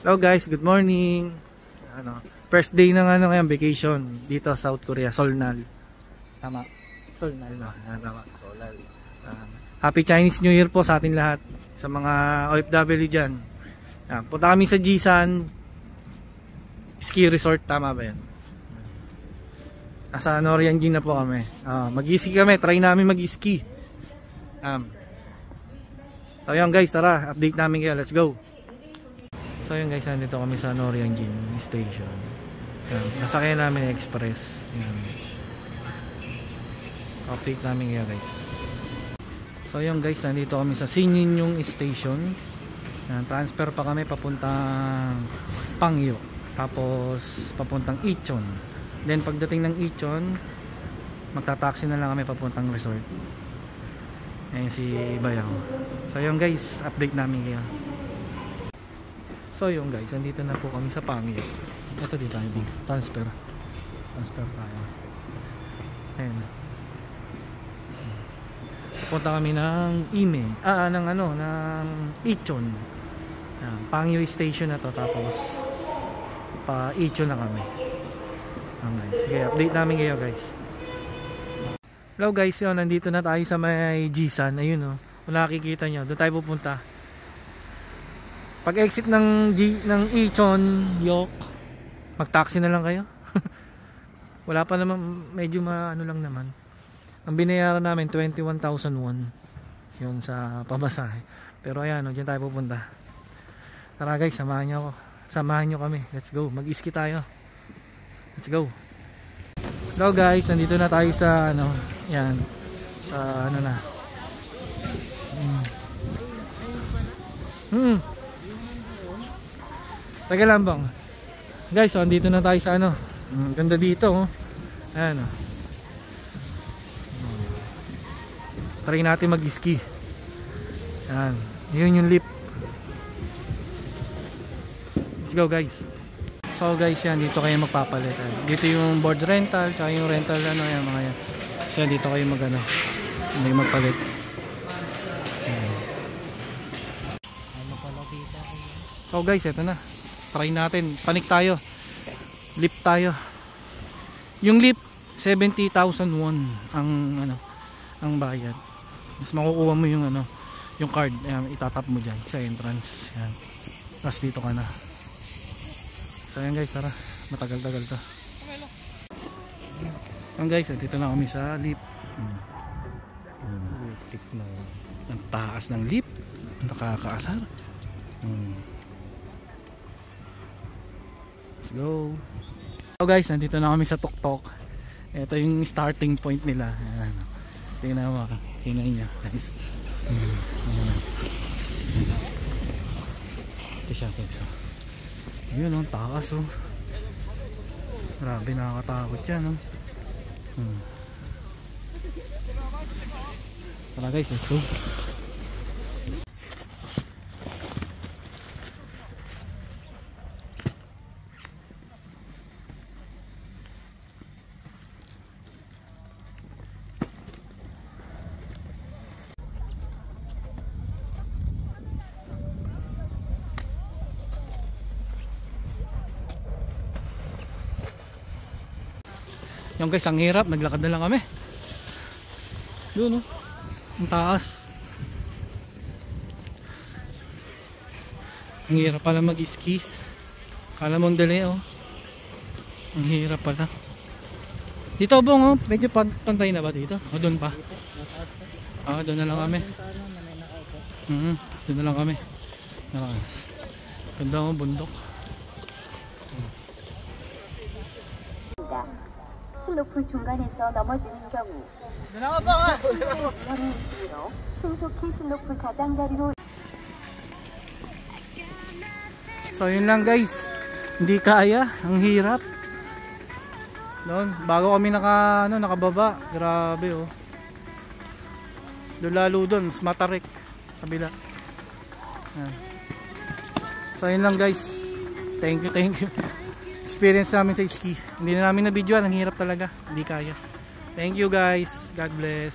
Hello guys, good morning. First day ng vacation dito sa South Korea, Seoulnal. Tama. Seoulnal no. Tama. Seoulnal. Happy Chinese New Year po sa atin lahat, sa mga OFW diyan. Punta kami sa Jisan Ski Resort, tama ba 'yan? Nasa Noryangjin na po kami. Mag-ski kami, try namin mag-ski. So yun guys, tara, update namin kayo, let's go. So yun guys, nandito kami sa Noryangjin Station. Nasakyan namin express. Update namin kayo guys. So yun guys, nandito kami sa Sinyinyong Station. Transfer pa kami papuntang Pangyo, tapos papuntang Ichon. Then pagdating ng Ichon, magta-taxi na lang kami papuntang resort. Ayan si Bayang. So yun guys, update namin kayo. So yun guys, nandito na po kami sa Pangyo. Ito dito tayo, transfer tayo. Ayan. Pupunta kami ng ng Ichon. Pangyo Station na to, tapos pa Ichon na kami. Sige, update namin kayo guys. Hello guys, yun, nandito na tayo sa may Jisan. Ayun o, kung nakikita nyo, doon tayo pupunta. Pag exit ng Ichon Yok, mag-taxi na lang kayo. Wala pa naman, medyo ano lang naman. Ang binayaran namin 21,000 won yun sa pamasahe. Pero ayan, diyan tayo pupunta. Tara guys, samahan nyo kami. Let's go, mag-ski tayo. Let's go. Hello guys, nandito na tayo sa yan, sa na. Teka lang bang guys, so andito na tayo sa ganda dito ayan try natin mag-ski. Ayan, yun yung lift. Let's go guys. So guys, yan, dito kayo magpapalit. Dito yung board rental, tsaka yung rental yan mga yan. So dito kayo magpalit. So guys, eto na. Try natin, panik tayo. Lift tayo. Yung lift 70,000 won ang bayad. Mas makukuha mo yung yung card. Ayan, itatap mo diyan sa entrance. Ayan. Tapos dito ka na. So ayan guys, tara. Matagal-tagal to. Ayan guys, dito na kami sa lift. Lift na. Ang taas ng lift. Nakakaasar. Let's go. So guys, nandito na kami sa Tuktok. Ito yung starting point nila. Ayan. Tingnan mo, tingnan niya guys. Ito siya guys. Ayun ang taas Grabe, nakakatakot yan Tara guys, let's go. Yung guys, ang hirap, naglakad na lang kami. Doon ang taas. Ang hirap pala mag-ski. Kala mong dali Ang hirap pala. Dito bong medyo pantay na ba dito? O doon pa? Doon na lang kami. Doon na lang kami. Ganda bundok. 높은 중간에서 넘어지는 경우 신속히 높은 가장자리로. So yun lang guys, hindi kaya, ang hirap. Doon, bago kami nakababa, grabe doon lalo doon, Matarik kabila. So yun lang guys, thank you. Experience namin sa ski. Hindi na namin na videoan, ang hirap talaga. Hindi kaya. Thank you guys. God bless.